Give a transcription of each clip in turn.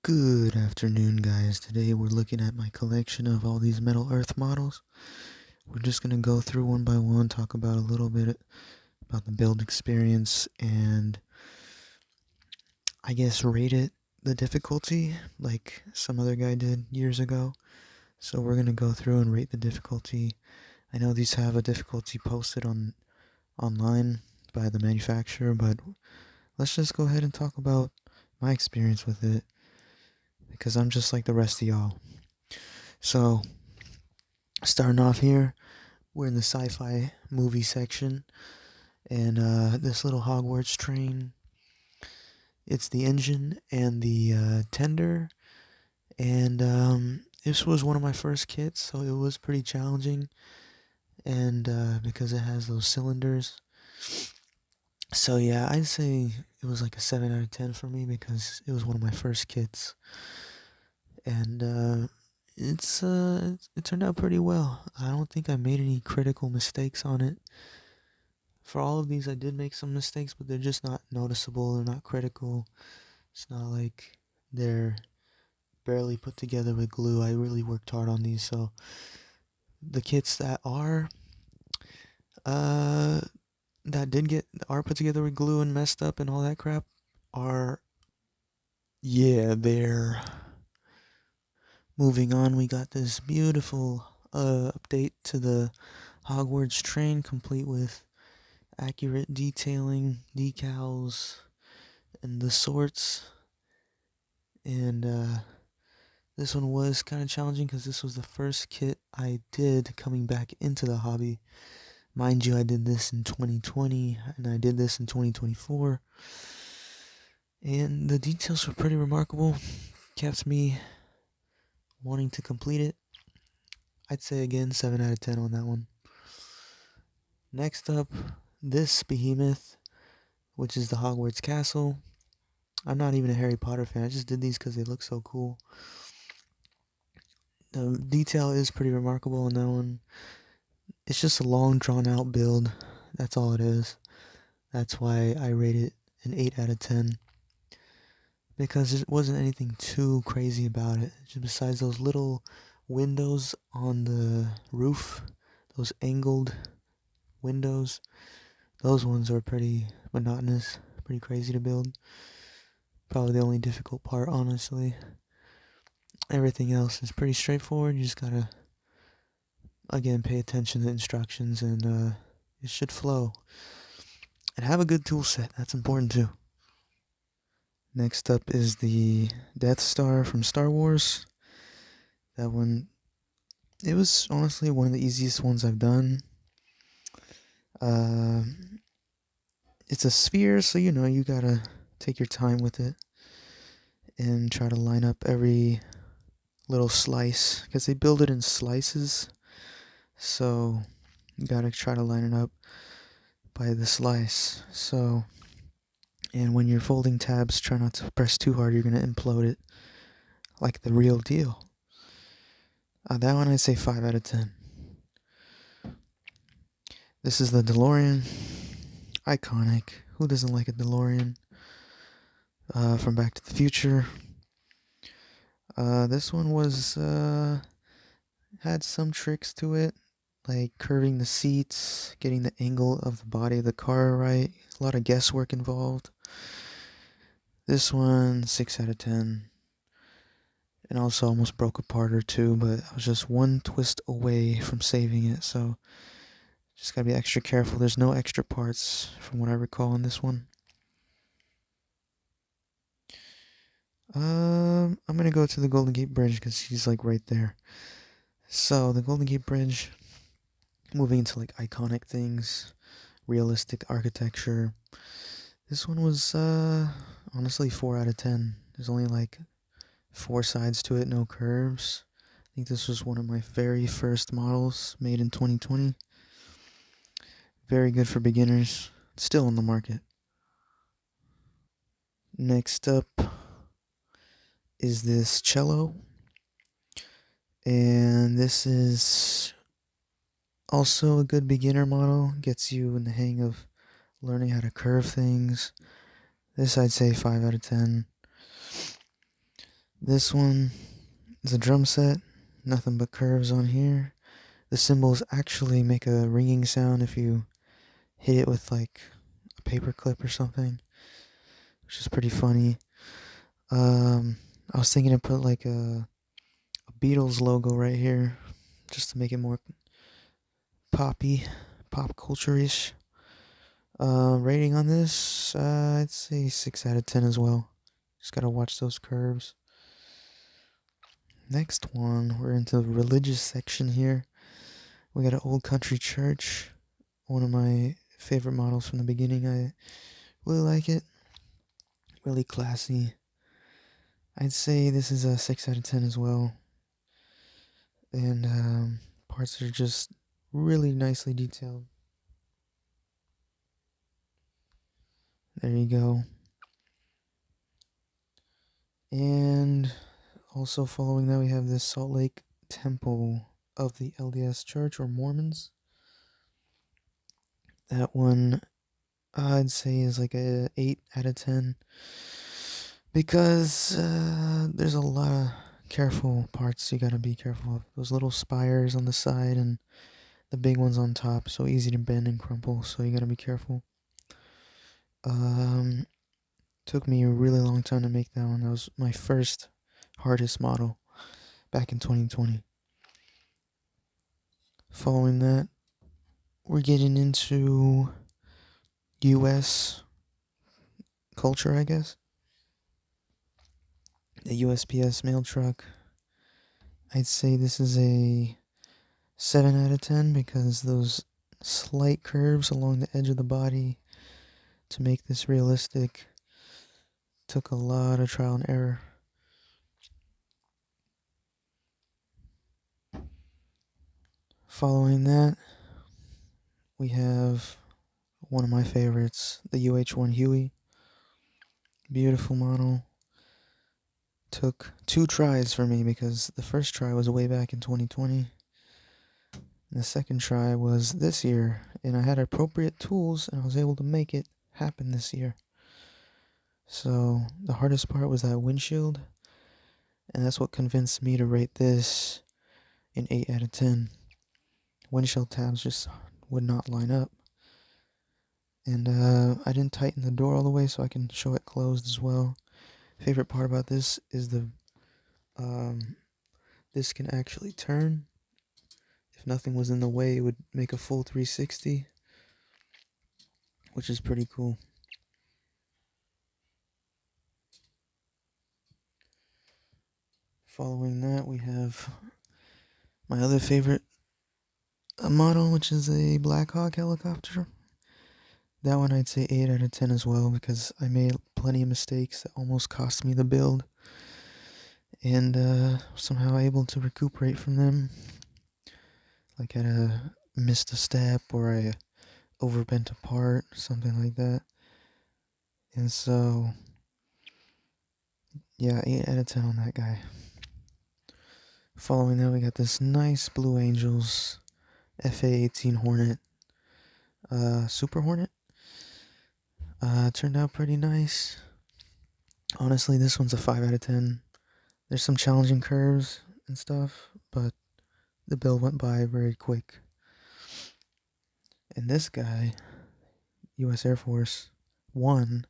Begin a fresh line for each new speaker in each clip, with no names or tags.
Good afternoon, guys. Today we're looking at my collection of all these Metal Earth models. We're just going to go through one by one, talk about a little bit about the build experience, and I guess rate it the difficulty like some other guy did years ago. So we're going to go through and rate the difficulty. I know these have a difficulty posted online by the manufacturer, but let's just go ahead and talk about my experience with it because I'm just like the rest of y'all. So, starting off here, we're in the sci-fi movie section, and this little Hogwarts train, it's the engine and the tender, and this was one of my first kits, so it was pretty challenging, and because it has those cylinders. So yeah, I'd say it was like a 7 out of 10 for me because it was one of my first kits, and it turned out pretty well. I don't think I made any critical mistakes on it. For all of these, I did make some mistakes, but they're just not noticeable. They're not critical. It's not like they're barely put together with glue. I really worked hard on these, so the kits uh that are put together with glue and messed up and all that crap are, yeah, they're moving on. We got this beautiful update to the Hogwarts train, complete with accurate detailing, decals, and the sorts. And this one was kind of challenging because this was the first kit I did coming back into the hobby. Mind you, I did this in 2020 and I did this in 2024. And the details were pretty remarkable. Kept me wanting to complete it. I'd say again 7 out of 10 on that one. Next up, this behemoth, which is the Hogwarts Castle. I'm not even a Harry Potter fan. I just did these because they look so cool. The detail is pretty remarkable on that one. It's just a long, drawn out build. That's all it is. That's why I rate it an 8 out of 10. Because it wasn't anything too crazy about it. Just besides those little windows on the roof, those angled windows, those ones are pretty monotonous, pretty crazy to build. Probably the only difficult part, honestly. Everything else is pretty straightforward. You just gotta, again, pay attention to the instructions and it should flow. And have a good tool set. That's important too. Next up is the Death Star from Star Wars. That one, it was honestly one of the easiest ones I've done. Uh, it's a sphere, so you gotta take your time with it and try to line up every little slice because they build it in slices. So you gotta try to line it up by the slice. So, and when you're folding tabs, try not to press too hard. You're gonna implode it like the real deal. That one I'd say 5 out of 10. This is the DeLorean. Iconic. Who doesn't like a DeLorean? From Back to the Future. This one had some tricks to it, like curving the seats, getting the angle of the body of the car right. A lot of guesswork involved. This one, 6 out of 10. And also almost broke apart or two, but I was just one twist away from saving it, so just gotta be extra careful. There's no extra parts from what I recall in this one. I'm gonna go to the Golden Gate Bridge because he's like right there. So the Golden Gate Bridge, moving into like iconic things, realistic architecture. This one was honestly 4 out of 10. There's only like 4 sides to it, no curves. I think this was one of my very first models made in 2020. Very good for beginners. Still on the market. Next up is this cello. And this is also a good beginner model. Gets you in the hang of learning how to curve things. This I'd say 5 out of 10. This one is a drum set, nothing but curves on here. The cymbals actually make a ringing sound if you hit it with like a paper clip or something, which is pretty funny. I was thinking to put like a Beatles logo right here, just to make it more poppy, pop culture-ish. Rating on this, I'd say 6 out of 10 as well. Just gotta watch those curves. Next one, we're into the religious section here. We got an old country church, one of my favorite models from the beginning. I really like it, really classy. I'd say this is a 6 out of 10 as well. And parts are just really nicely detailed. There you go. And also following that, we have this Salt Lake Temple of the LDS Church or Mormons. That one I'd say is like a 8 out of 10 because there's a lot of careful parts you gotta be careful of. Those little spires on the side and the big ones on top, so easy to bend and crumple, so you gotta be careful. Took me a really long time to make that one. That was my first hardest model back in 2020. Following that, we're getting into US culture, I guess. The USPS mail truck. I'd say this is a 7 out of 10 because those slight curves along the edge of the body to make this realistic took a lot of trial and error. Following that, we have one of my favorites, the UH-1 Huey. Beautiful model. Took 2 tries for me because the first try was way back in 2020. And the second try was this year, and I had appropriate tools and I was able to make it happen this year. So the hardest part was that windshield, and that's what convinced me to rate this an 8 out of 10. Windshield tabs just would not line up. And I didn't tighten the door all the way so I can show it closed as well. Favorite part about this is this can actually turn. If nothing was in the way, it would make a full 360, which is pretty cool. Following that, we have my other favorite model, which is a Black Hawk helicopter. That one I'd say 8 out of 10 as well because I made plenty of mistakes that almost cost me the build. And somehow able to recuperate from them. Like I missed a step or I overbent a part, something like that. And so, yeah, 8 out of 10 on that guy. Following that, we got this nice Blue Angels FA-18 Hornet, Super Hornet. Turned out pretty nice. Honestly, this one's a 5 out of 10. There's some challenging curves and stuff, but the build went by very quick. And this guy, US Air Force 1,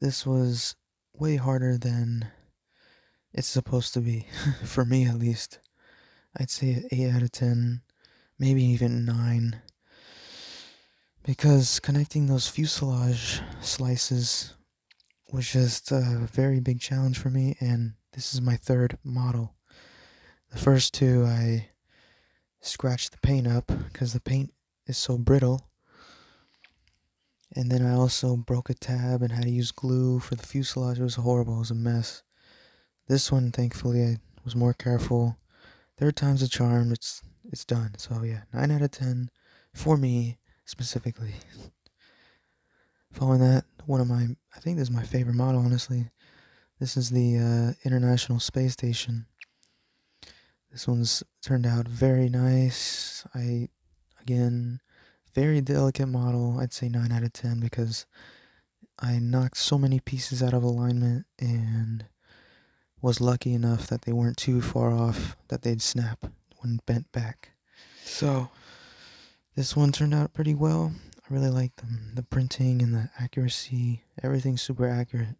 this was way harder than it's supposed to be, for me at least. I'd say an 8 out of 10, maybe even 9. Because connecting those fuselage slices was just a very big challenge for me, and this is my third model. The first 2 I scratched the paint up because the paint is so brittle, and then I also broke a tab and had to use glue for the fuselage. It was horrible. It was a mess. This one, thankfully, I was more careful. Third time's a charm. It's done. So yeah, 9 out of 10 for me specifically. Following that, I think this is my favorite model, honestly. This is the International Space Station. This one's turned out very nice. Again, very delicate model. I'd say 9 out of 10 because I knocked so many pieces out of alignment and was lucky enough that they weren't too far off that they'd snap when bent back. So this one turned out pretty well. I really like them. The printing and the accuracy, everything's super accurate.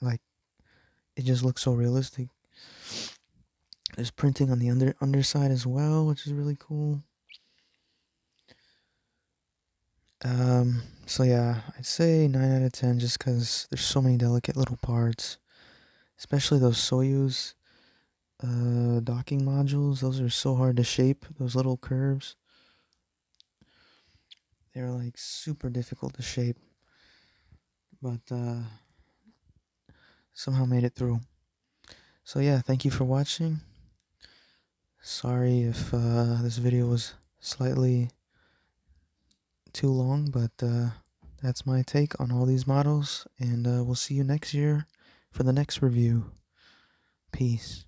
Like, it just looks so realistic. There's printing on the underside as well, which is really cool. So yeah, I'd say 9 out of 10 just because there's so many delicate little parts, especially those Soyuz docking modules. Those are so hard to shape, those little curves. They're like super difficult to shape, but somehow made it through. So yeah, thank you for watching. Sorry if this video was slightly too long, but that's my take on all these models, and we'll see you next year for the next review. Peace.